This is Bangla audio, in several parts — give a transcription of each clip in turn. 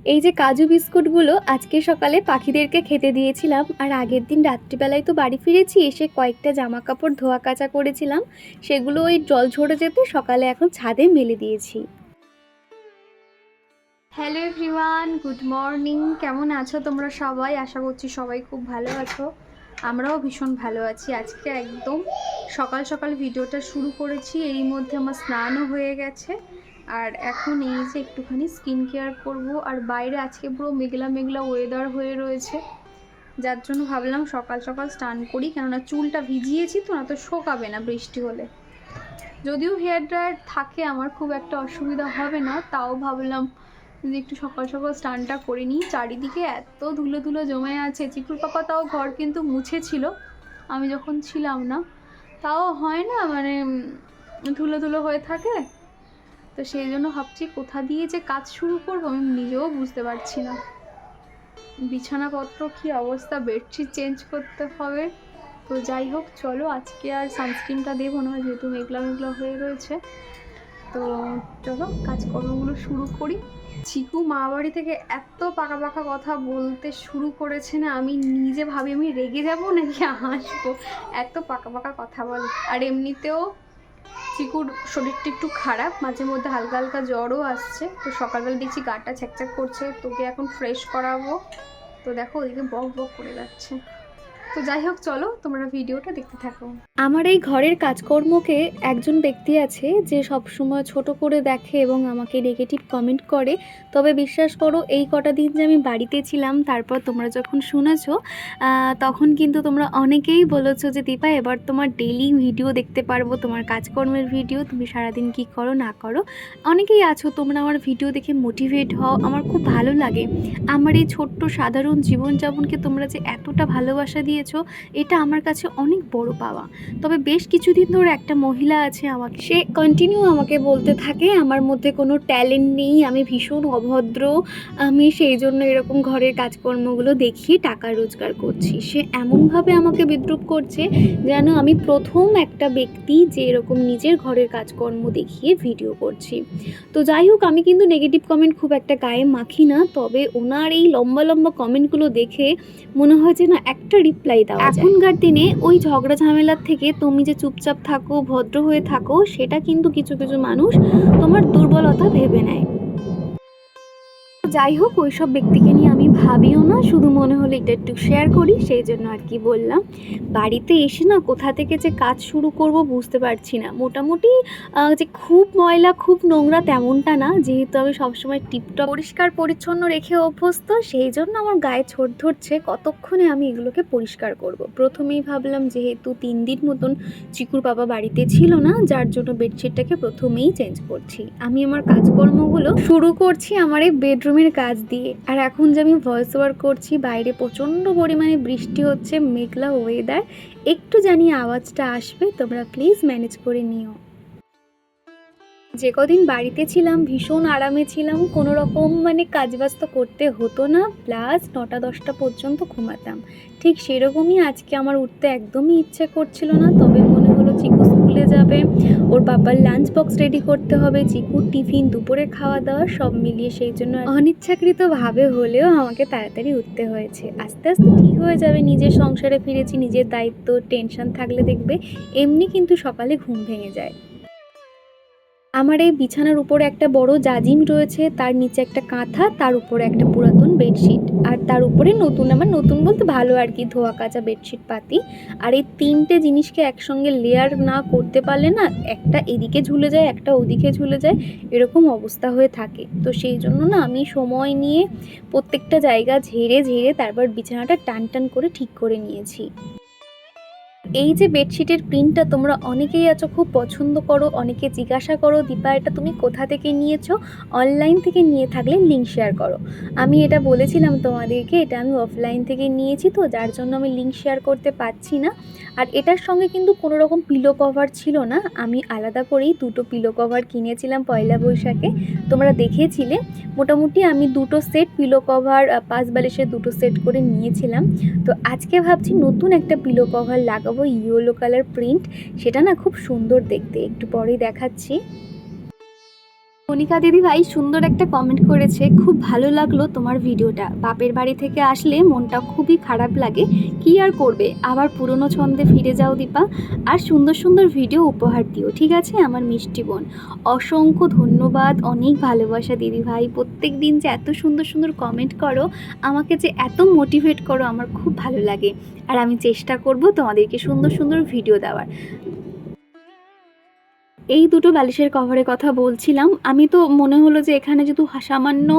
এই যে কাজু বিস্কুটগুলো আজকে সকালে পাখিদেরকে খেতে দিয়েছিলাম, আর আগের দিন রাত্রিবেলায় তো বাড়ি ফিরেছি, এসে কয়েকটা জামা কাপড় ধোয়া কাচা করেছিলাম, সেগুলো ওই জল ঝরে যেতে সকালে এখন ছাদে মেলে দিয়েছি। Hello everyone, good morning. কেমন আছো তোমরা সবাই? আশা করছি সবাই খুব ভালো আছো। আমরাও ভীষণ ভালো আছি। আজকে একদম সকাল সকাল ভিডিওটা শুরু করেছি, এরই মধ্যে আমার স্নানও হয়ে গেছে। আর এখন এই যে একটুখানি স্কিন কেয়ার করব, আর বাইরে আজকে পুরো মেঘলা মেঘলা ওয়েদার হয়ে রয়েছে, যার জন্য ভাবলাম সকাল সকাল স্নান করি, কেননা চুলটা ভিজিয়েছি তো, না তো শোকাবে না বৃষ্টি হলে। যদিও হেয়ার ড্রায়ার থাকে আমার, খুব একটা অসুবিধা হবে না, তাও ভাবলাম যে একটু সকাল সকাল স্নানটা করে নিই। চারিদিকে এত ধুলো ধুলো জমে আছে। চিকুর পাপা তাও ঘর কিন্তু মুছেছিল আমি যখন ছিলাম না, তাও হয় না, মানে ধুলো ধুলো হয়ে থাকে। তো সেই জন্য ভাবছি কোথা দিয়ে যে কাজ শুরু করবো আমি নিজেও বুঝতে পারছি না। বিছানাপত্র কি অবস্থা, বেডশিট চেঞ্জ করতে হবে। তো যাই হোক, চলো আজকে আর সানস্ক্রিনটা দেবো না, যেহেতু মেঘলা মেঘলা হয়ে রয়েছে। তো চলো কাজকর্মগুলো শুরু করি। চিকু মা বাড়ি থেকে এত পাকা পাকা কথা বলতে শুরু করেছে না, আমি নিজে ভাবি আমি রেগে যাবো নাকি হাসবো, এত পাকা পাকা কথা বলে। আর এমনিতেও চিকুর শরীরটা একটু খারাপ, মাঝে মধ্যে হালকা হালকা জ্বরও আসছে। তো সকালবেলা দেখছি গাটা ছ্যাকছ্যাক করছে, তোকে এখন ফ্রেশ করাবো। তো দেখো ওদিকে বক বক করে যাচ্ছে। তো যাই হোক, চলো তোমরা ভিডিওটা দেখতে থাকো। আমার এই ঘরের কাজকর্মকে একজন ব্যক্তি আছে যে সবসময় ছোট করে দেখে এবং আমাকে নেগেটিভ কমেন্ট করে। তবে বিশ্বাস করো, এই কটা দিন যে আমি বাড়িতে ছিলাম, তারপর তোমরা যখন শুনেছো তখন কিন্তু তোমরা অনেকেই বলেছো যে দীপা এবার তোমার ডেইলি ভিডিও দেখতে পারবো, তোমার কাজকর্মের ভিডিও, তুমি সারাদিন কি করো না করো। অনেকেই আছো তোমরা, আমার ভিডিও দেখে মোটিভেট হও, আমার খুব ভালো লাগে। আমার এই ছোট্ট সাধারণ জীবনযাপনকে তোমরা যে এতটা ভালোবাসা দিয়েছো, এটা আমার কাছে অনেক বড় পাওয়া। তবে বেশ কিছুদিন ধরে একটা মহিলা আছে আমাকে, সে কন্টিনিউ আমাকে বলতে থাকে আমার মধ্যে কোনো ট্যালেন্ট নেই, আমি ভীষণ অভদ্র, আমি সেই জন্য এরকম ঘরের কাজকর্মগুলো দেখিয়ে টাকা রোজগার করছি। সে এমনভাবে আমাকে বিদ্রূপ করছে যেন আমি প্রথম একটা ব্যক্তি যে এরকম নিজের ঘরের কাজকর্ম দেখিয়ে ভিডিও করছি। তো যাই হোক, আমি কিন্তু নেগেটিভ কমেন্ট খুব একটা গায়ে মাখি না, তবে ওনার এই লম্বা লম্বা কমেন্টগুলো দেখে মনে হয় যে না, একটা রিপ্লাই দেওয়া যায়। এখনকার দিনে ওই ঝগড়া ঝামেলার থেকে তুমি যে চুপচাপ থাকো, ভদ্র হয়ে থাকো, সেটা কিন্তু কিছু কিছু মানুষ তোমার দুর্বলতা ভেবে নেয়। যাই হোক, ওইসব ব্যক্তিকে নিয়ে আমি ভাবিও না, শুধু মনে হলো এটা একটু শেয়ার করি, সেই জন্য আর কি বললাম। বাড়িতে এসে না কোথা থেকে যে কাজ শুরু করব বুঝতে পারছি না। মোটামুটি যে খুব ময়লা খুব নোংরা তেমনটা না, যেহেতু আমি সবসময় টিপটপ পরিষ্কার পরিচ্ছন্ন রেখে অভ্যস্ত, সেই জন্য আমার গায়ে ছোট ধরছে কতক্ষণে আমি এগুলোকে পরিষ্কার করব। প্রথমেই ভাবলাম যেহেতু 3 দিন মতন চিকুর বাবা বাড়িতে ছিল না, যার জন্য বেডশিটটাকে প্রথমেই চেঞ্জ করছি। আমি আমার কাজকর্মগুলো শুরু করছি আমার এই বেডরুমের কাজ দিয়ে। আর এখন যে আমি ভয়েস ওভার করছি, বাইরে প্রচণ্ড পরিমাণে বৃষ্টি হচ্ছে, মেঘলা ওয়েদার, একটু জানি আওয়াজটা আসবে, তোমরা প্লিজ ম্যানেজ করে নিও। যে কদিন বাড়িতে ছিলাম ভীষণ আরামে ছিলাম, কোনো রকম মানে কাজবাজ তো করতে হতো না, প্লাস 9টা-10টা পর্যন্ত ঘুমাতাম। ঠিক সেরকমই আজকে আমার উঠতে একদমই ইচ্ছে করছিল না, তবে মনে হলো চিকু স্কুলে যাবে, ওর বাবার লাঞ্চ বক্স রেডি করতে হবে, চিকুর টিফিন, দুপুরে খাওয়া দাওয়া সব মিলিয়ে সেই জন্য অনিচ্ছাকৃতভাবে হলেও আমাকে তাড়াতাড়ি উঠতে হয়েছে। আস্তে আস্তে ঠিক হয়ে যাবে, নিজের সংসারে ফিরেছি, নিজের দায়িত্ব, টেনশন থাকলে দেখবে এমনি কিন্তু সকালে ঘুম ভেঙে যায়। আমার এই বিছানার উপরে একটা বড় জাজিম রয়েছে, তার নিচে একটা কাঁথা, তার উপরে একটা পুরাতন বেডশিট, আর তার উপরে নতুন, আমার নতুন বলতে ভালো আর কি, ধোয়া কাচা বেডশিট পাতি। আর এই 3টে জিনিসকে একসঙ্গে লেয়ার না করতে পারলে না, একটা এদিকে ঝুলে যায়, একটা ওদিকে ঝুলে যায়, এরকম অবস্থা হয়ে থাকে। তো সেই জন্য না আমি সময় নিয়ে প্রত্যেকটা জায়গা ঝেড়ে ঝেড়ে তারপর বিছানাটা টান টান করে ঠিক করে নিয়েছি। এই যে বেডশিটের প্রিন্টটা তোমরা অনেকেই আছো খুব পছন্দ করো, অনেকে জিজ্ঞাসা করো দীপা এটা তুমি কোথা থেকে নিয়েছো, অনলাইন থেকে নিয়ে থাকলে লিঙ্ক শেয়ার করো। আমি এটা বলেছিলাম তোমাদেরকে, এটা আমি অফলাইন থেকে নিয়েছি, তো যার জন্য আমি লিঙ্ক শেয়ার করতে পারছি না। আর এটার সঙ্গে কিন্তু কোনো রকম পিলো কভার ছিল না, আমি আলাদা করেই 2টো পিলো কভার কিনেছিলাম পয়লা বৈশাখে, তোমরা দেখেছিলে। মোটামুটি আমি 2টো সেট পিলো কভার, 5 বালিশের 2টো সেট করে নিয়েছিলাম। তো আজকে ভাবছি নতুন একটা পিলো কভার লাগাবো, ইয়েলো কালার প্রিন্ট, সেটা না খুব সুন্দর দেখতে, একটু পরেই দেখাচ্ছি। কণিকা দিদি ভাই সুন্দর একটা কমেন্ট করেছে, খুব ভালো লাগলো তোমার ভিডিওটা। বাপের বাড়ি থেকে আসলে মনটা খুবই খারাপ লাগে, কি আর করবে, আবার পুরনো ছন্দে ফিরে যাও দীপা, আর সুন্দর সুন্দর ভিডিও উপহার দিও, ঠিক আছে আমার মিষ্টি বোন। অসংখ্য ধন্যবাদ, অনেক ভালোবাসা দিদি ভাই। প্রত্যেক দিন যে এত সুন্দর সুন্দর কমেন্ট করো, আমাকে যে এত মোটিভেট করো, আমার খুব ভালো লাগে। আর আমি চেষ্টা করব তোমাদেরকে সুন্দর সুন্দর ভিডিও দেওয়ার। এই দুটো বালিশের কভারের কথা বলছিলাম, আমি তো মনে হলো যে এখানে যেহেতু সামান্য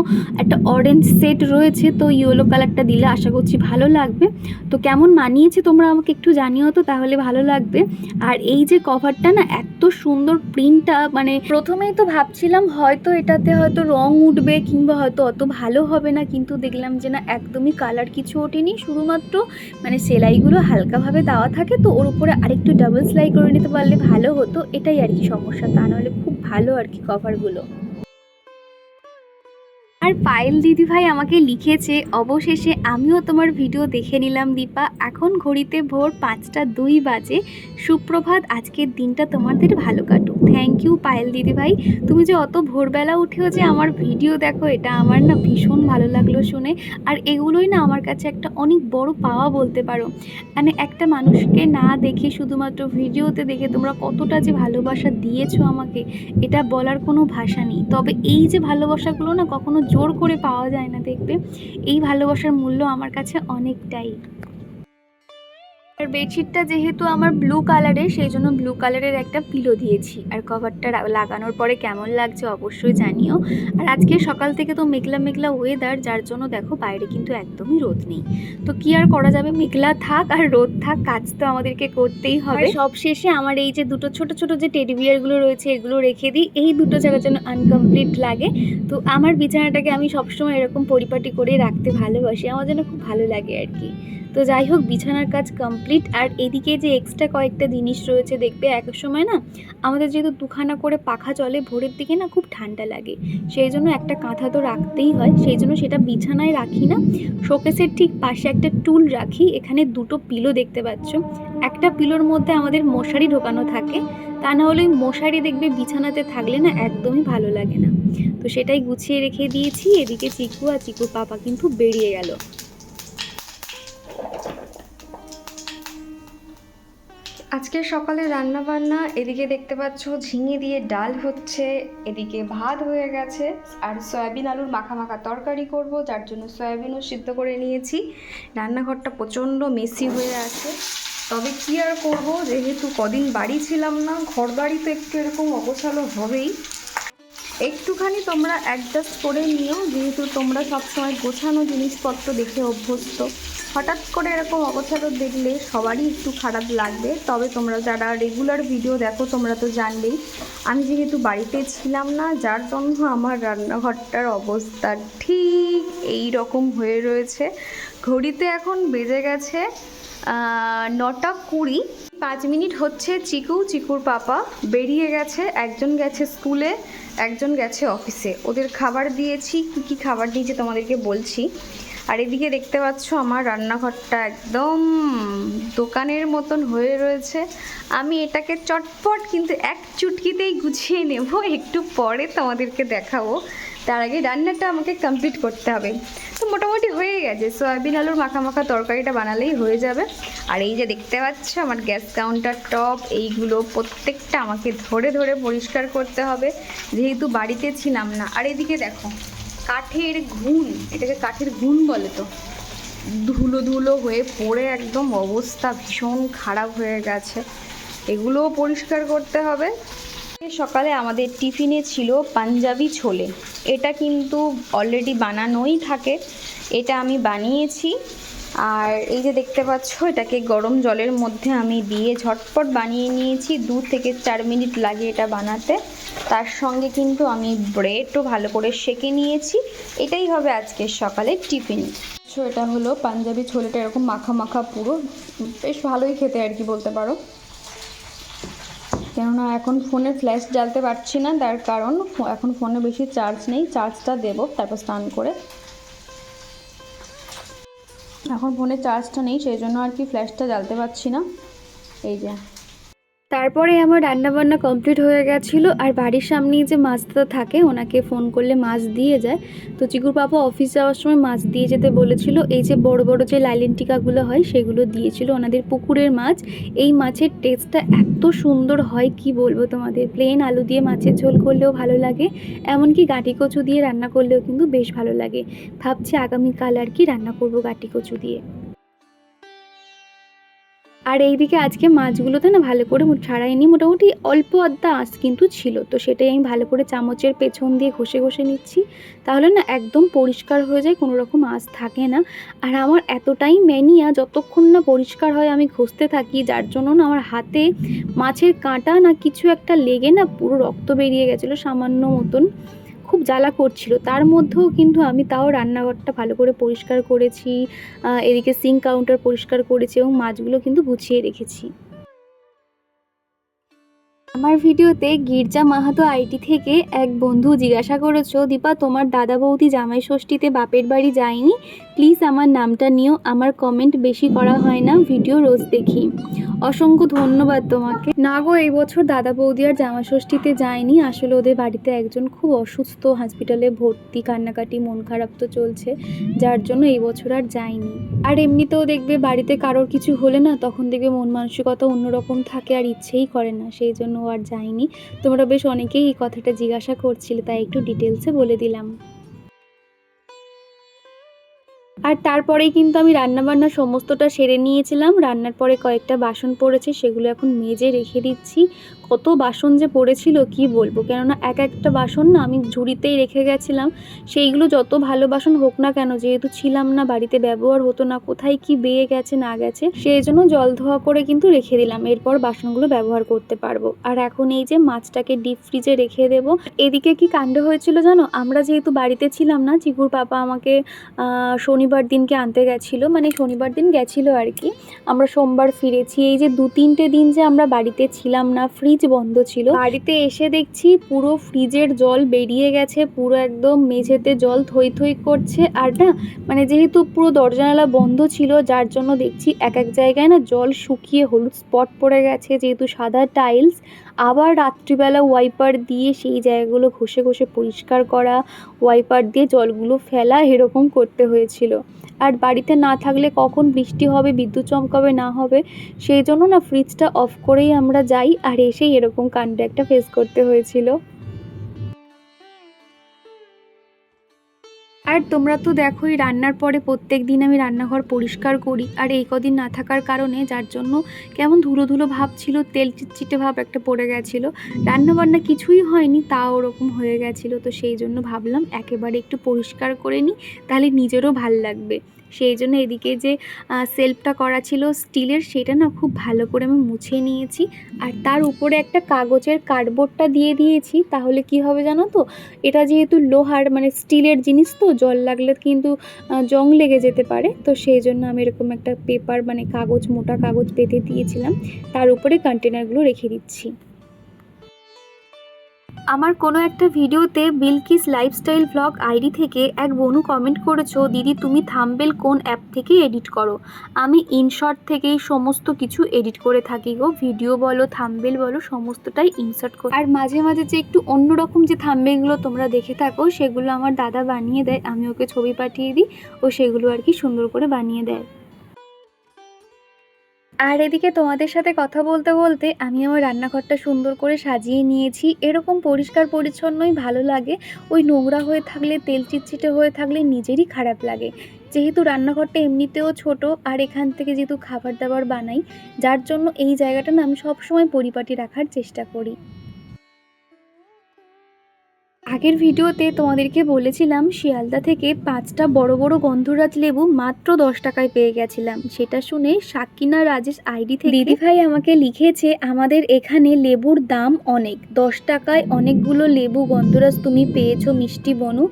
একটা অরেঞ্জ সেট রয়েছে, তো ইয়েলো কালারটা দিলে আশা করছি ভালো লাগবে। তো কেমন মানিয়েছে তোমরা আমাকে একটু জানিও তো, তাহলে ভালো লাগবে। আর এই যে কভারটা না, এত সুন্দর প্রিন্টটা, মানে প্রথমেই তো ভাবছিলাম হয়তো এটাতে হয়তো রং উঠবে কিংবা হয়তো অত ভালো হবে না, কিন্তু দেখলাম যে না, একদমই কালার কিছু ওঠেনি, শুধুমাত্র মানে সেলাইগুলো হালকাভাবে দেওয়া থাকে, তো ওর উপরে আরেকটু ডাবল সেলাই করে নিতে পারলে ভালো হতো, এটাই আর কি সমস্যা, তা নাহলে খুব ভালো আর কি কভারগুলো। আর পায়েল দিদিভাই আমাকে লিখেছে, অবশেষে আমিও তোমার ভিডিও দেখে নিলাম দীপা, এখন ঘড়িতে ভোর 5টা 2 বাজে, সুপ্রভাত, আজকের দিনটা তোমাদের ভালো কাটুক। থ্যাংক ইউ পায়েল দিদিভাই, তুমি যে অত ভোরবেলা উঠেও যে আমার ভিডিও দেখো, এটা আমার না ভীষণ ভালো লাগলো শুনে। আর এগুলোই না আমার কাছে একটা অনেক বড় পাওয়া বলতে পারো, মানে একটা মানুষকে না দেখে শুধুমাত্র ভিডিওতে দেখে তোমরা কতটা যে ভালোবাসা দিয়েছো আমাকে, এটা বলার কোনো ভাষা নেই। তবে এই যে ভালোবাসাগুলো না কখনো জোর করে পাওয়া যায় না, দেখবে এই ভালোবাসার মূল্য আমার কাছে অনেকটাই। আর বেডশিটটা যেহেতু আমার ব্লু কালারের, সেই জন্য ব্লু কালারের একটা পিলো দিয়েছি। আর কভারটা লাগানোর পরে কেমন লাগছে অবশ্যই জানিও। আর আজকে সকাল থেকে তো মেঘলা মেঘলা ওয়েদার, যার জন্য দেখো বাইরে কিন্তু একদমই রোদ নেই। তো কি আর করা যাবে, মেঘলা থাক আর রোদ থাক, কাজ তো আমাদেরকে করতেই হবে। সব শেষে আমার এই যে দুটো ছোট ছোট যে টেডি বিয়ারগুলো রয়েছে, এগুলো রেখে দিই, এই দুটো জায়গা যেন আনকমপ্লিট লাগে। তো আমার বিছানাটাকে আমি সবসময় এরকম পরিপাটি করে রাখতে ভালোবাসি, আমার যেন খুব ভালো লাগে আর কি। তো যাই হোক, বিছানার কাজ কমপ্লিট। আর এদিকে যে এক্সট্রা কয়েকটা জিনিস রয়েছে, দেখবে এক সময় না আমাদের যেহেতু দুখানা করে পাখা চলে, ভোরের দিকে না খুব ঠান্ডা লাগে, সেই জন্য একটা কাঁথা তো রাখতেই হয়, সেই জন্য সেটা বিছানায় রাখি না, শোকেসের ঠিক পাশে একটা টুল রাখি। এখানে দুটো পিলো দেখতে পাচ্ছ, একটা পিলোর মধ্যে আমাদের মশারি ঢোকানো থাকে, তা না হলে মশারি দেখবে বিছানাতে থাকলে না একদমই ভালো লাগে না। তো সেটাই গুছিয়ে রেখে দিয়েছি। এদিকে চিকু আর চিকুর পাপা কিন্তু বেরিয়ে গেল। আজকে সকালে রান্না বান্না, এদিকে দেখতে পাচ্ছ ঝিঙে দিয়ে ডাল হচ্ছে, এদিকে ভাত হয়ে গেছে, আর সয়াবিন আলুর মাখা মাখা তরকারি করব, যার জন্য সয়াবিনও সিদ্ধ করে নিয়েছি। রান্নাঘরটা প্রচণ্ড মেসি হয়ে আছে, তবে কি আর করব, যেহেতু কদিন বাড়ি ছিলাম না, ঘর বাড়ি তো একটু এরকম অগোছালো হবেই। একটুখানি তোমরা অ্যাডজাস্ট করে নিও, যেহেতু তোমরা সবসময় গোছানো জিনিসপত্র দেখে অভ্যস্ত, হঠাৎ করে এরকম অগোছালো দেখলে সবারই একটু খারাপ লাগবে। তবে তোমরা যারা রেগুলার ভিডিও দেখো তোমরা তো জানবেই, আমি যেহেতু বাড়িতে ছিলাম না, যার জন্য আমার রান্নাঘরটার অবস্থা ঠিক এই রকম হয়ে রয়েছে। ঘড়িতে এখন বেজে গেছে 9টা 20, 5 মিনিট হচ্ছে। চিকুর পাপা বেরিয়ে গেছে, একজন গেছে স্কুলে, একজন গেছে অফিসে। ওদের খাবার দিয়েছি, কী খাবার দিয়েছি তোমাদেরকে বলছি। আর এদিকে দেখতে পাচ্ছ আমার রান্নাঘরটা একদম দোকানের মতন হয়ে রয়েছে। আমি এটাকে চটপট কিন্তু এক চুটকিতেই গুছিয়ে নেব, একটু পরে তোমাদেরকে দেখাবো। তার আগে রান্নাটা আমাকে কমপ্লিট করতে হবে। তো মোটামুটি হয়ে গেছে, সয়াবিন আলুর মাখা মাখা তরকারিটা বানালেই হয়ে যাবে। আর এই যে দেখতে পাচ্ছ আমার গ্যাস কাউন্টার টপ, এইগুলো প্রত্যেকটা আমাকে ধরে ধরে পরিষ্কার করতে হবে, যেহেতু বাড়িতে ছিলাম না। আর এদিকে দেখো কাঠের ঘুণ, এটাকে কাঠের ঘুণ বলে, তো ধুলো ধুলো হয়ে পড়ে একদম অবস্থা ভীষণ খারাপ হয়ে গেছে, এগুলোও পরিষ্কার করতে হবে। সকালে আমাদের টিফিনে ছিল পাঞ্জাবি ছোলে, এটা কিন্তু অলরেডি বানানোই থাকে, এটা আমি বানিয়েছি। আর এই যে দেখতে পাচ্ছ, এটাকে গরম জলের মধ্যে আমি দিয়ে ঝটপট বানিয়ে নিয়েছি, 2 থেকে 4 মিনিট লাগে এটা বানাতে। তার সঙ্গে কিন্তু আমি ব্রেডও ভালো করে সেঁকে নিয়েছি। এটাই হবে আজকের সকালের টিফিন। এটা হলো পাঞ্জাবি ছোলেটা, এরকম মাখা মাখা পুরো, বেশ ভালোই খেতে আর কি বলতে পারো। কেননা এখন ফোনে ফ্ল্যাশ জ্বালতে পারছি না, তার কারণ এখন ফোনে বেশি চার্জ নেই, চার্জটা দেবো তারপর স্নান করে। এখন ফোনে চার্জটা নেই, সেই জন্য আর কি ফ্ল্যাশটা জ্বালতে পারছি না। এই যে তারপরে আমার রান্নাবান্না কমপ্লিট হয়ে গেছিলো। আর বাড়ির সামনেই যে মাছটা থাকে, ওনাকে ফোন করলে মাছ দিয়ে যায়। তো চিকুর পাপা অফিস যাওয়ার সময় মাছ দিয়ে যেতে বলেছিল। এই যে বড় বড় যে লাইলেন টিকাগুলো হয় সেগুলো দিয়েছিল, ওনাদের পুকুরের মাছ। এই মাছের টেস্টটা এত সুন্দর হয় কি বলবো তোমাদের। প্লেন আলু দিয়ে মাছের ঝোল করলেও ভালো লাগে, এমনকি গাঁটি কচু দিয়ে রান্না করলেও কিন্তু বেশ ভালো লাগে। ভাবছি আগামীকাল আর কি রান্না করবো গাঁটি কচু দিয়ে। আর এইদিকে আজকে মাছগুলোতে না ভালো করে ছাড়াইনি, মোটামুটি অল্প আধটা আঁশ কিন্তু ছিল। তো সেটাই আমি ভালো করে চামচের পেছন দিয়ে ঘষে ঘষে নিচ্ছি, তাহলে না একদম পরিষ্কার হয়ে যায়, কোনো রকম আঁশ থাকে না। আর আমার এতটাই ম্যানিয়া, যতক্ষণ না পরিষ্কার হয় আমি ঘষতে থাকি, যার জন্য না আমার হাতে মাছের কাঁটা না কিছু একটা লেগে না পুরো রক্ত বেরিয়ে গেছিলো সামান্য মতন। খুব জ্বালা করছিল, তার মধ্যেও কিন্তু আমি তাও রান্নাঘরটা ভালো করে পরিষ্কার করেছি, এদিকে সিঙ্ক কাউন্টার পরিষ্কার করেছি এবং মাছগুলো কিন্তু গুছিয়ে রেখেছি। আমার ভিডিওতে গির্জা মাহাতো আইটি থেকে এক বন্ধু জিজ্ঞাসা করেছো, দীপা তোমার দাদা বৌদি জামাই ষষ্ঠীতে বাপের বাড়ি যায়নি, প্লিজ আমার নামটা নিও, আমার কমেন্ট বেশি করা হয় না, ভিডিও রোজ দেখি। অসংখ্য ধন্যবাদ তোমাকে। না গো, এই বছর দাদা বৌদি আর জামাই ষষ্ঠীতে যায়নি, আসলে ওদের বাড়িতে একজন খুব অসুস্থ, হসপিটালে ভর্তি, কান্নাকাটি মন খারাপ তো চলছে, যার জন্য এই বছর আর যায়নি। আর এমনিতেও দেখবে বাড়িতে কারোর কিছু হলে না তখন দেখবে মন মানসিকতা অন্যরকম থাকে, আর ইচ্ছেই করে না, সেই জন্য আর যাইনি। তোমরা বেশ অনেকেই এই কথাটা জিজ্ঞাসা করছিলে, তাই একটু ডিটেলসে বলে দিলাম। আর তারপরেই কিন্তু আমি রান্নাবান্না সমস্তটা সেরে নিয়েছিলাম। রান্নার পরে কয়েকটা বাসন পড়েছে, সেগুলো এখন মেজে রেখে দিচ্ছি। কত বাসন যে পড়েছিল কি বলবো, কেননা এক একটা বাসন না আমি ঝুড়িতেই রেখে গেছিলাম। সেইগুলো যত ভালো বাসন হোক না কেন, যেহেতু ছিলাম না বাড়িতে, ব্যবহার হতো না, কোথায় কি বেয়ে গেছে না গেছে, সেই জন্য জল ধোয়া করে কিন্তু রেখে দিলাম, এরপর বাসনগুলো ব্যবহার করতে পারবো। আর এখন এই যে মাছটাকে ডিপ ফ্রিজে রেখে দেবো। এদিকে কি কাণ্ড হয়েছিল জানো, আমরা যেহেতু বাড়িতে ছিলাম না, চিকুর পাপা আমাকে শনিবার দিনকে আনতে গেছিলো, মানে শনিবার দিন গেছিলো আর কি, আমরা সোমবার ফিরেছি। এই যে 2-3টে দিন যে আমরা বাড়িতে ছিলাম না, ফ্রিজ বন্ধ ছিল, বাড়িতে এসে দেখছি পুরো ফ্রিজের জল বেরিয়ে গেছে, পুরো একদম মেঝেতে জল থই থই করছে। আর না মানে যেহেতু পুরো দরজা জানালা বন্ধ ছিল, যার জন্য দেখছি এক এক জায়গায় না জল শুকিয়ে হলুদ স্পট পড়ে গেছে, যেহেতু সাদা টাইলস। আবার রাত্রিবেলা ওয়াইপার দিয়ে সেই জায়গাগুলো ঘষে ঘষে পরিষ্কার করা, ওয়াইপার দিয়ে জলগুলো ফেলা, এরকম করতে হয়েছিল। আর বাড়িতে না থাকলে কখন বৃষ্টি হবে, বিদ্যুৎ চমকাবে না হবে, সেই জন্য না ফ্রিজটা অফ করেই আমরা যাই, আর এসেই এরকম কাণ্ড একটা ফেস করতে হয়েছিল। আর তোমরা তো দেখোই রান্নার পরে প্রত্যেক দিন আমি রান্নাঘর পরিষ্কার করি, আর এই কদিন না থাকার কারণে যার জন্য কেমন ধুলো ধুলো ভাব ছিল, তেল চিটচিটে ভাব একটা পড়ে গেছিলো। রান্নাবান্না কিছুই হয়নি, তাও ওরকম হয়ে গেছিলো। তো সেই জন্য ভাবলাম একেবারে একটু পরিষ্কার করে নিই, তাহলে নিজেরও ভাল লাগবে। সেই জন্য এদিকে যে সেলফটা করা ছিল স্টিলের, সেটা না খুব ভালো করে আমি মুছে নিয়েছি। আর তার উপরে একটা কাগজের কার্ডবোর্ডটা দিয়ে দিয়েছি, তাহলে কি হবে জানো তো, এটা যেহেতু লোহার মানে স্টিলের জিনিস, তো জল লাগলে কিন্তু জং লেগে যেতে পারে। তো সেই জন্য আমি এরকম একটা পেপার মানে কাগজ, মোটা কাগজ পেতে দিয়েছিলাম, তার উপরে কন্টেনারগুলো রেখে দিচ্ছি। আমার কোনো একটা ভিডিওতে বিলকিস লাইফস্টাইল ভ্লগ আইডি থেকে এক বোনু কমেন্ট করেছো, দিদি তুমি থাম্বনেল কোন অ্যাপ থেকে এডিট করো? আমি ইনশর্ট থেকেই সমস্ত কিছু এডিট করে থাকি গো, ভিডিও বলো থাম্বনেল বলো সমস্তটাই ইনসার্ট করি। আর মাঝে মাঝে যে একটু অন্যরকম যে থাম্বনেলগুলো তোমরা দেখে থাকো, সেগুলো আমার দাদা বানিয়ে দেয়, আমি ওকে ছবি পাঠিয়ে দিই, ও সেগুলো আর কি সুন্দর করে বানিয়ে দেয়। আর এদিকে তোমাদের সাথে কথা বলতে বলতে আমি আমার রান্নাঘরটা সুন্দর করে সাজিয়ে নিয়েছি। এরকম পরিষ্কার পরিচ্ছন্নই ভালো লাগে, ওই নোংরা হয়ে থাকলে, তেল চিটচিটে হয়ে থাকলে নিজেরই খারাপ লাগে। যেহেতু রান্নাঘরটা এমনিতেও ছোট, আর এখান থেকে যেহেতু খাবার দাবার বানাই, যার জন্য এই জায়গাটা না আমি সবসময় পরিপাটি রাখার চেষ্টা করি। আগের ভিডিওতে তোমাদেরকে বলেছিলাম শিয়ালদা থেকে 5টা বড় বড় গন্ধরাজ লেবু মাত্র 10 টাকায় পেয়ে গেছিলাম। সেটা শুনে সাকিনা রাজেশ আইডি থেকে দিদিভাই আমাকে লিখেছে, আমাদের এখানে লেবুর দাম অনেক, 10 টাকায় অনেকগুলো লেবু গন্ধরাজ তুমি পেয়েছো মিষ্টি বনু,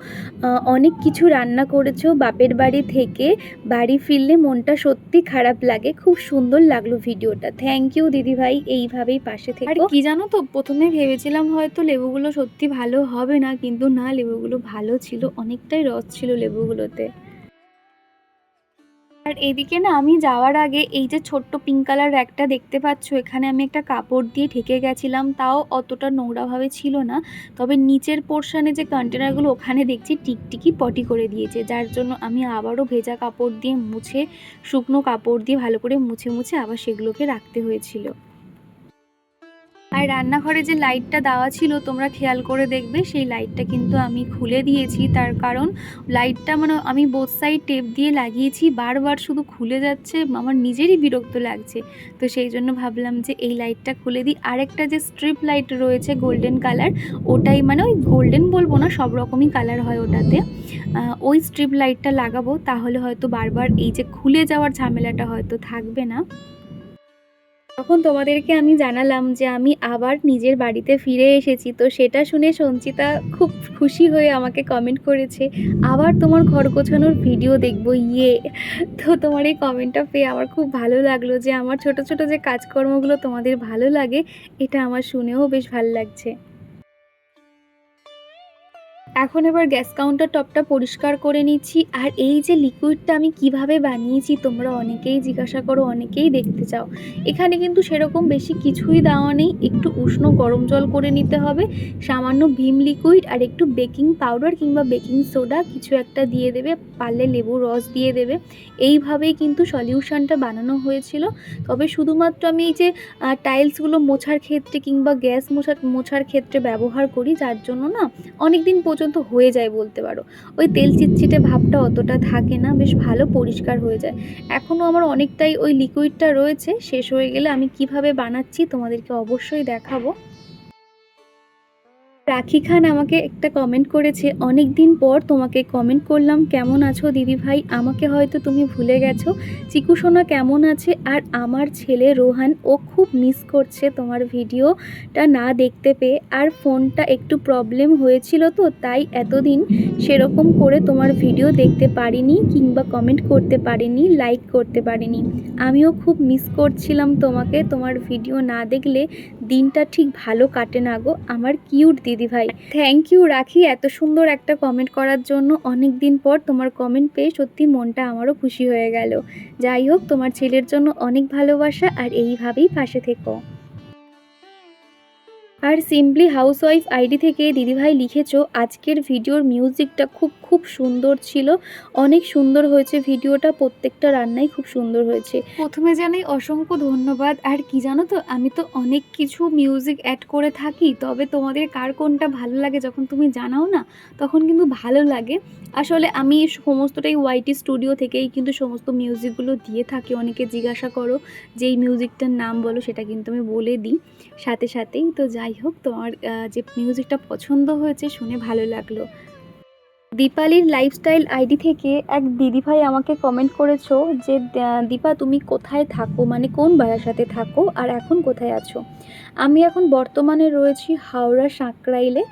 অনেক কিছু রান্না করেছো বাপের বাড়ি থেকে, বাড়ি ফিরলে মনটা সত্যি খারাপ লাগে, খুব সুন্দর লাগলো ভিডিওটা। থ্যাংক ইউ দিদিভাই, এইভাবেই পাশে থেকে। আর কি জানো তো, প্রথমে ভেবেছিলাম হয়তো লেবুগুলো সত্যি ভালো হবে না, কিন্তু না, লেবুগুলো ভালো ছিল, অনেকটাই রস ছিল লেবুগুলোতে। আর আর এদিকে না আমি যাওয়ার আগে এই যে ছোট্ট পিঙ্ক কালার র্যাকটা দেখতে পাচ্ছ, এখানে আমি একটা কাপড় দিয়ে ঢেকে গেছিলাম, তাও অতটা নোংরাভাবে ছিল না। তবে নিচের পোর্শনে যে কন্টেনারগুলো ওখানে দেখছি টিকটিকি পটি করে দিয়েছে, যার জন্য আমি আবারও ভেজা কাপড় দিয়ে মুছে, শুকনো কাপড় দিয়ে ভালো করে মুছে মুছে আবার সেগুলোকে রাখতে হয়েছিল। আর রান্নাঘরে যে লাইটটা দেওয়া ছিল তোমরা খেয়াল করে দেখবে, সেই লাইটটা কিন্তু আমি খুলে দিয়েছি। তার কারণ লাইটটা মানে আমি বোথ সাইড টেপ দিয়ে লাগিয়েছি, বারবার শুধু খুলে যাচ্ছে, আমার নিজেরই বিরক্ত লাগছে। তো সেই জন্য ভাবলাম যে এই লাইটটা খুলে দিই। আরেকটা যে স্ট্রিপ লাইট রয়েছে গোল্ডেন কালার, ওটাই মানে ওই গোল্ডেন বলবো না, সব রকমই কালার হয় ওটাতে, ওই স্ট্রিপ লাইটটা লাগাবো, তাহলে হয়তো বারবার এই যে খুলে যাওয়ার ঝামেলাটা হয়তো থাকবে না। তখন তোমাদেরকে আমি জানালাম যে আমি আবার নিজের বাড়িতে ফিরে এসেছি, তো সেটা শুনে সঞ্চিতা খুব খুশি হয়ে আমাকে কমেন্ট করেছে, আবার তোমার ঘর গোছানোর ভিডিও দেখবো, ইয়ে। তো তোমার এই কমেন্টটা পেয়ে আমার খুব ভালো লাগলো যে আমার ছোট ছোট যে কাজকর্মগুলো তোমাদের ভালো লাগে, এটা আমার শুনেও বেশ ভালো লাগছে। এখন এবার গ্যাস কাউন্টার টপটা পরিষ্কার করে নিচ্ছি। আর এই যে লিকুইডটা আমি কিভাবে বানিয়েছি তোমরা অনেকেই জিজ্ঞাসা করো, অনেকেই দেখতে চাও। এখানে কিন্তু সেরকম বেশি কিছুই দেওয়া নেই, একটু উষ্ণ গরম জল করে নিতে হবে, সামান্য ভিম লিকুইড আর একটু বেকিং পাউডার কিংবা বেকিং সোডা কিছু একটা দিয়ে দেবে, পারলে লেবুর রস দিয়ে দেবে। এইভাবেই কিন্তু সলিউশনটা বানানো হয়েছিল। তবে শুধুমাত্র আমি এই যে টাইলসগুলো মোছার ক্ষেত্রে কিংবা গ্যাস মোছার ক্ষেত্রে ব্যবহার করি, যার জন্য না অনেক দিন পর্যন্ত হয়ে যায় বলতে পারো, ওই তেল চিটচিটে ভাবটা অতটা থাকে না, বেশ ভালো পরিষ্কার হয়ে যায়। এখনও আমার অনেকটাই ওই লিকুইডটা রয়েছে, শেষ হয়ে গেলে আমি কিভাবে বানাচ্ছি তোমাদেরকে অবশ্যই দেখাবো। রাখি খান আমাকে একটা কমেন্ট করেছে, অনেক দিন পর তোমাকে কমেন্ট করলাম, কেমন আছো দিদি ভাই, আমাকে হয়তো তুমি ভুলে গেছো, চিকু সোনা কেমন আছে, আর আমার ছেলে রোহান ও খুব মিস করছে তোমার ভিডিওটা না দেখতে পেয়ে, আর ফোনটা একটু প্রবলেম হয়েছিল তো তাই এতদিন সেরকম করে তোমার ভিডিও দেখতে পারিনি কিংবা কমেন্ট করতে পারিনি, লাইক করতে পারিনি। আমিও খুব মিস করছিলাম তোমাকে, তোমার ভিডিও না দেখলে দিনটা ঠিক ভালো কাটে না গো আমার কিউট দিদি ভাই। থ্যাংক ইউ রাখি এত সুন্দর একটা কমেন্ট করার জন্য, অনেক দিন পর তোমার কমেন্ট পেয়ে সত্যি মনটা আমারও খুশি হয়ে গেল। যাই হোক, তোমার ছেলের জন্য অনেক ভালোবাসা, আর এইভাবেই পাশে থেকো। আর সিম্পলি হাউসওয়াইফ আইডি থেকে দিদিভাই লিখেছো, আজকের ভিডিওর মিউজিকটা খুব খুব সুন্দর ছিল, অনেক সুন্দর হয়েছে ভিডিওটা, প্রত্যেকটা রান্নাই খুব সুন্দর হয়েছে। প্রথমে জানাই অসংখ্য ধন্যবাদ। আর কি জানো তো, আমি তো অনেক কিছু মিউজিক অ্যাড করে থাকি, তবে তোমাদের কার কোনটা ভালো লাগে যখন তুমি জানাও না, তখন কিন্তু ভালো লাগে। আসলে আমি সমস্তটাই ওয়াইটি স্টুডিও থেকেই কিন্তু সমস্ত মিউজিকগুলো দিয়ে থাকি, অনেকে জিজ্ঞাসা করো যে এই মিউজিকটার নাম বলো, সেটা কিন্তু আমি বলে দিই সাথে সাথেই। তো যাই হোক, তোমার যে মিউজিকটা পছন্দ হয়েছে শুনে ভালো লাগলো। দীপালির লাইফস্টাইল আইডি থেকে এক দিদিভাই আমাকে কমেন্ট করেছো যে দীপা তুমি কোথায় থাকো, মানে কোন বারাসাতে থাকো আর এখন কোথায় আছো। আমি এখন বর্তমানে রয়েছি হাওড়া সাঁকরাইলে,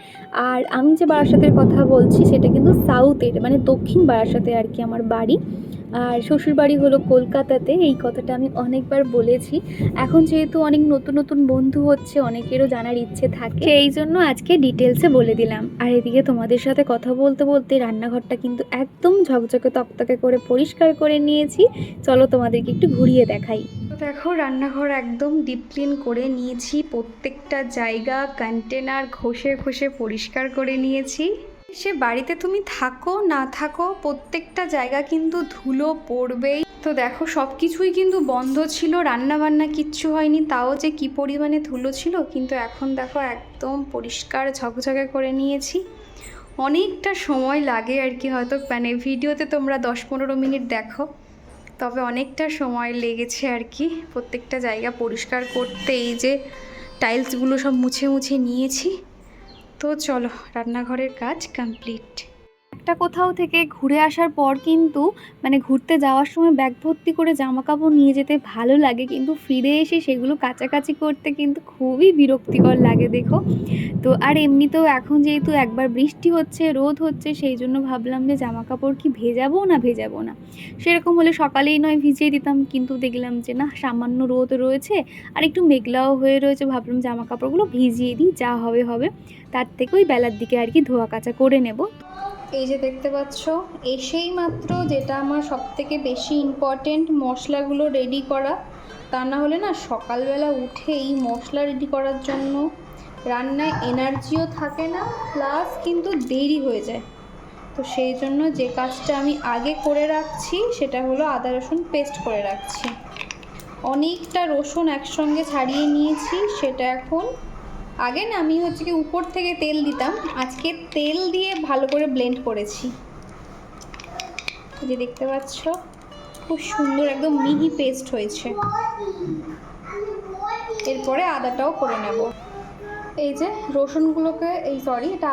আর আমি যে বারাসাতের কথা বলছি সেটা কিন্তু সাউথের মানে দক্ষিণ বারাসাতে আর কি আমার বাড়ি। আর শ্বশুরবাড়ি হলো কলকাতাতে, এই কথাটা আমি অনেকবার বলেছি। এখন যেহেতু অনেক নতুন নতুন বন্ধু হচ্ছে, অনেকেরও জানার ইচ্ছে থাকে, সেই জন্য আজকে ডিটেলসে বলে দিলাম। আর এদিকে তোমাদের সাথে কথা বলতে বলতে রান্নাঘরটা কিন্তু একদম ঝকঝকে তকতকে করে পরিষ্কার করে নিয়েছি। চলো তোমাদেরকে একটু ঘুরিয়ে দেখাই। দেখো, রান্নাঘর একদম ডিপ ক্লিন করে নিয়েছি, প্রত্যেকটা জায়গা কন্টেনার ঘষে ঘষে পরিষ্কার করে নিয়েছি। সে বাড়িতে তুমি থাকো না থাকো, প্রত্যেকটা জায়গা কিন্তু ধুলো পড়বেই। তো দেখো, সব কিছুই কিন্তু বন্ধ ছিল, রান্না বান্না কিচ্ছু হয়নি, তাও যে কি পরিমাণে ধুলো ছিল। কিন্তু এখন দেখো একদম পরিষ্কার ঝকঝকে করে নিয়েছি। অনেকটা সময় লাগে আর কি, হয়তো মানে ভিডিওতে তোমরা 10-15 মিনিট দেখো, তবে অনেকটা সময় লেগেছে আর কি প্রত্যেকটা জায়গা পরিষ্কার করতে। এই যে টাইলসগুলো সব মুছে মুছে নিয়েছি। তো চলো, রান্নাঘরের কাজ কমপ্লিট। একটা কোথাও থেকে ঘুরে আসার পর কিন্তু মানে ঘুরতে যাওয়ার সময় ব্যাগ ভর্তি করে জামা কাপড় নিয়ে যেতে ভালো লাগে, কিন্তু ফিরে এসে সেগুলো কাচাকাচি করতে কিন্তু খুবই বিরক্তিকর লাগে দেখো। তো আর এমনিতেও এখন যেহেতু একবার বৃষ্টি হচ্ছে, রোদ হচ্ছে, সেই জন্য ভাবলাম যে জামা কাপড় কি ভেজাবো না। সেরকম হলে সকালেই নয় ভিজিয়ে দিতাম, কিন্তু দেখলাম যে না, সামান্য রোদ রয়েছে আর একটু মেঘলাও হয়ে রয়েছে, ভাবলাম জামা কাপড়গুলো ভিজিয়ে দিই, যা হবে হবে, তার থেকে ওই বেলার দিকে আর কি ধোয়া কাচা করে নেব। এই যে দেখতে পাচ্ছ, এসেই মাত্র যেটা আমার সবথেকে বেশি ইম্পর্টেন্ট, মশলাগুলো রেডি করা। তা না হলে না সকালবেলা উঠেই মশলা রেডি করার জন্য রান্নায় এনার্জিও থাকে না, প্লাস কিন্তু দেরি হয়ে যায়। তো সেই জন্য যে কাজটা আমি আগে করে রাখছি সেটা হলো আদা রসুন পেস্ট করে রাখছি। অনেকটা রসুন একসঙ্গে ছাড়িয়ে নিয়েছি, সেটা এখন আগে না আমি হচ্ছে কি উপর থেকে তেল দিতাম, আজকে তেল দিয়ে ভালো করে ব্লেন্ড করেছি। যে দেখতে পাচ্ছ খুব সুন্দর একদম মিহি পেস্ট হয়েছে। এরপরে আদাটাও করে নেব। এই যে রসুনগুলোকে এটা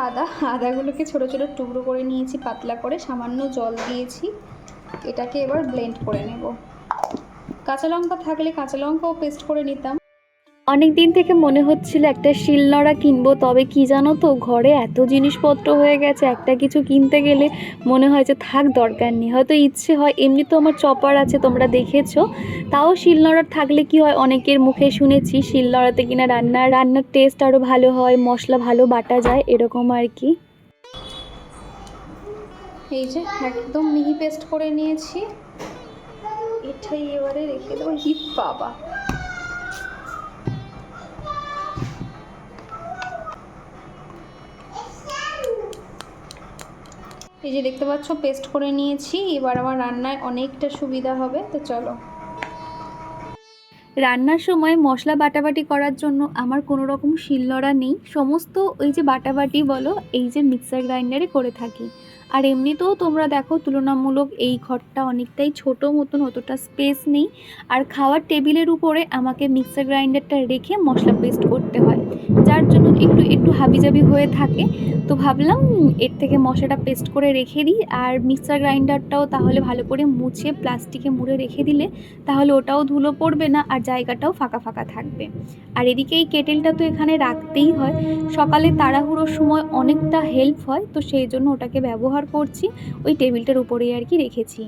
আদাগুলোকে ছোট ছোট টুকরো করে নিয়েছি পাতলা করে, সামান্য জল দিয়েছি। এটাকে এবার ব্লেন্ড করে নেব। কাঁচা লঙ্কা থাকলে কাঁচা লঙ্কাও পেস্ট করে নিতাম। অনেক দিন থেকে মনে হচ্ছিল একটা শিলনোড়া কিনবো, তবে কি জানো তো, ঘরে এত জিনিসপত্র হয়ে গেছে, একটা কিছু কিনতে গেলে মনে হয় যে থাক, দরকার নেই। হয়তো ইচ্ছে হয়, এমনি তো আমার চপার আছে তোমরা দেখেছো, তাও শিলনোড়ার থাকলে কি হয়, অনেকের মুখে শুনেছি শিলনোড়াতে কিনা রান্নার টেস্ট আরও ভালো হয়, মশলা ভালো বাটা যায়, এরকম আর কি। এই যে একদম মিহি পেস্ট করে নিয়েছি, এটাই এবারে রেখে দেবো। হিপ বাবা, এই যে দেখতে পাচ্ছ পেস্ট করে নিয়েছি। এবার আমার রান্নায় অনেকটা সুবিধা হবে। তো চলো। রান্নার সময় মশলা বাটাবাটি করার জন্য আমার কোনো রকম শিলনোড়া নেই, সমস্ত ওই যে বাটাবাটি বলো এই যে মিক্সার গ্রাইন্ডারে করে থাকি। আর এমনিতেও তোমরা দেখো তুলনামূলক এই ঘরটা অনেকটাই ছোটো মতন, অতটা স্পেস নেই। আর খাওয়ার টেবিলের উপরে আমাকে মিক্সার গ্রাইন্ডারটা রেখে মশলা পেস্ট করতে হয়, যার জন্য একটু হাবিজাবি হয়ে থাকে। তো ভাবলাম এর থেকে মশলাটা পেস্ট করে রেখে দিই, আর মিক্সার গ্রাইন্ডারটাও তাহলে ভালো করে মুছে প্লাস্টিকে মুড়ে রেখে দিলে তাহলে ওটাও ধুলো পড়বে না, আর জায়গাটাও ফাঁকা ফাঁকা থাকবে। আর এদিকে এই কেটেলটা তো এখানে রাখতেই হয়, সকালে তাড়াহুড়োর সময় অনেকটা হেল্প হয়, তো সেই জন্য ওটাকে ব্যবহার করছি। ওই টেবিলটার উপরেই আর কি রেখেছি।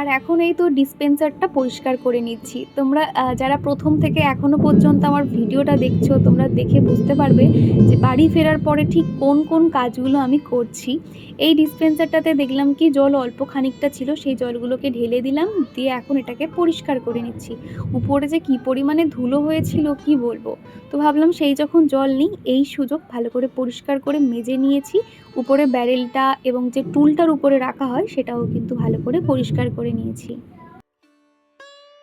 আর এখন এই তো ডিসপেন্সারটা পরিষ্কার করে নিচ্ছি। তোমরা যারা প্রথম থেকে এখনও পর্যন্ত আমার ভিডিওটা দেখছো, তোমরা দেখে বুঝতে পারবে যে বাড়ি ফেরার পরে ঠিক কোন কোন কাজগুলো আমি করছি। এই ডিসপেন্সারটাতে দেখলাম কি জল অল্প খানিকটা ছিল, সেই জলগুলোকে ঢেলে দিলাম, দিয়ে এখন এটাকে পরিষ্কার করে নিচ্ছি। উপরে যে কী পরিমাণে ধুলো হয়েছিল কি বলবো। তো ভাবলাম সেই যখন জল নেই, এই সুযোগ ভালো করে পরিষ্কার করে মেজে নিয়েছি। উপরে ব্যারেলটা এবং যে টুলটার উপরে রাখা হয় সেটাও কিন্তু ভালো করে পরিষ্কার করে নিয়েছি।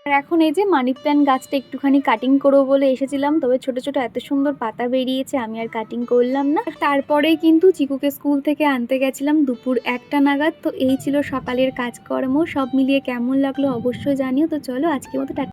আর এখন এই যে মানি প্ল্যান্ট গাছটা একটুখানি কাটিং করবো বলে এসেছিলাম, তবে ছোট ছোট এত সুন্দর পাতা বেরিয়েছে আমি আর কাটিং করলাম না। তারপরেই কিন্তু চিকুকে স্কুল থেকে আনতে গেছিলাম দুপুর 1টা নাগাদ। তো এই ছিল সকালের কাজকর্ম, সব মিলিয়ে কেমন লাগলো অবশ্যই জানিও। তো চলো আজকের মতো টাটা।